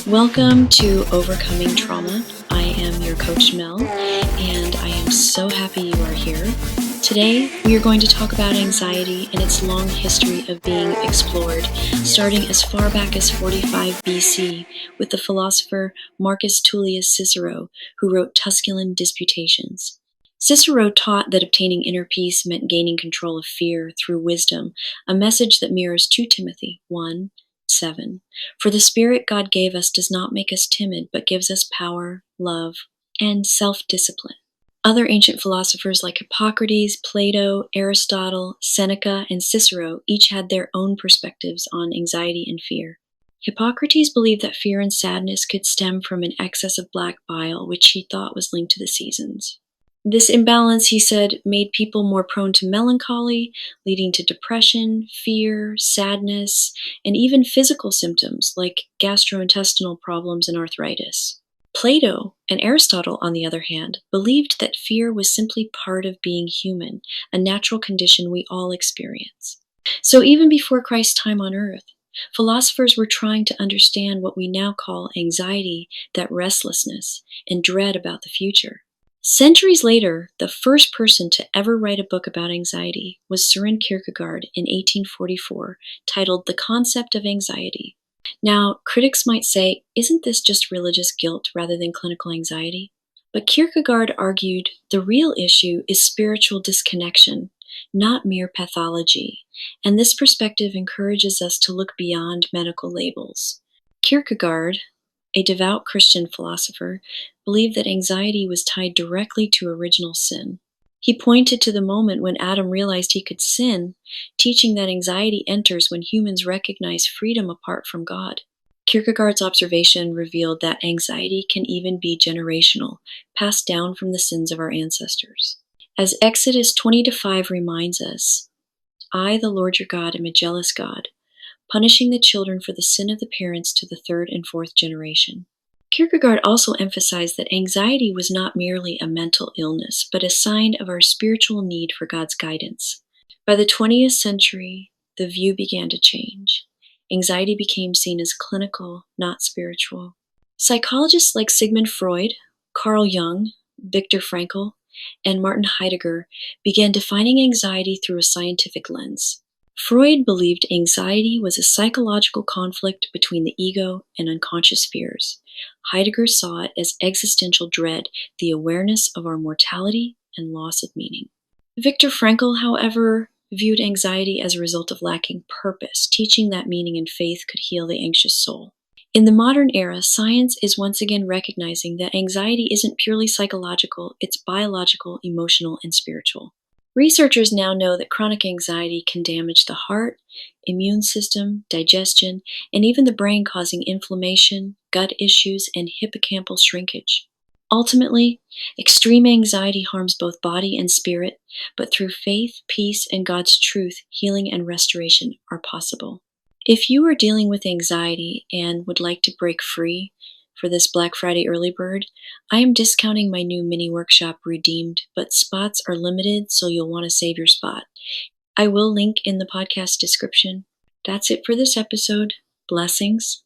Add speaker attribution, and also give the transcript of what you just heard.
Speaker 1: Welcome to Overcoming Trauma. I am your coach Mel, and I am so happy you are here. Today, we are going to talk about anxiety and its long history of being explored, starting as far back as 45 BC with the philosopher Marcus Tullius Cicero, who wrote Tusculan Disputations. Cicero taught that obtaining inner peace meant gaining control of fear through wisdom, a message that mirrors 2 Timothy 1:7. For the Spirit God gave us does not make us timid, but gives us power, love, and self-discipline. Other ancient philosophers like Hippocrates, Plato, Aristotle, Seneca, and Cicero each had their own perspectives on anxiety and fear. Hippocrates believed that fear and sadness could stem from an excess of black bile, which he thought was linked to the seasons. This imbalance, he said, made people more prone to melancholy, leading to depression, fear, sadness, and even physical symptoms like gastrointestinal problems and arthritis. Plato and Aristotle, on the other hand, believed that fear was simply part of being human, a natural condition we all experience. So even before Christ's time on earth, philosophers were trying to understand what we now call anxiety, that restlessness, and dread about the future. Centuries later, the first person to ever write a book about anxiety was Søren Kierkegaard in 1844, titled The Concept of Anxiety. Now, critics might say, isn't this just religious guilt rather than clinical anxiety? But Kierkegaard argued the real issue is spiritual disconnection, not mere pathology, and this perspective encourages us to look beyond medical labels. Kierkegaard, a devout Christian philosopher, believed that anxiety was tied directly to original sin. He pointed to the moment when Adam realized he could sin, teaching that anxiety enters when humans recognize freedom apart from God. Kierkegaard's observation revealed that anxiety can even be generational, passed down from the sins of our ancestors. As Exodus 20:5 reminds us, I, the Lord your God, am a jealous God, punishing the children for the sin of the parents to the 3rd and 4th generation. Kierkegaard also emphasized that anxiety was not merely a mental illness, but a sign of our spiritual need for God's guidance. By the 20th century, the view began to change. Anxiety became seen as clinical, not spiritual. Psychologists like Sigmund Freud, Carl Jung, Viktor Frankl, and Martin Heidegger began defining anxiety through a scientific lens. Freud believed anxiety was a psychological conflict between the ego and unconscious fears. Heidegger saw it as existential dread, the awareness of our mortality and loss of meaning. Viktor Frankl, however, viewed anxiety as a result of lacking purpose, teaching that meaning and faith could heal the anxious soul. In the modern era, science is once again recognizing that anxiety isn't purely psychological, it's biological, emotional, and spiritual. Researchers now know that chronic anxiety can damage the heart, immune system, digestion, and even the brain, causing inflammation, gut issues, and hippocampal shrinkage. Ultimately, extreme anxiety harms both body and spirit, but through faith, peace, and God's truth, healing and restoration are possible. If you are dealing with anxiety and would like to break free for this Black Friday early bird, I am discounting my new mini workshop Redeemed, but spots are limited, so you'll want to save your spot. I will link in the podcast description. That's it for this episode. Blessings.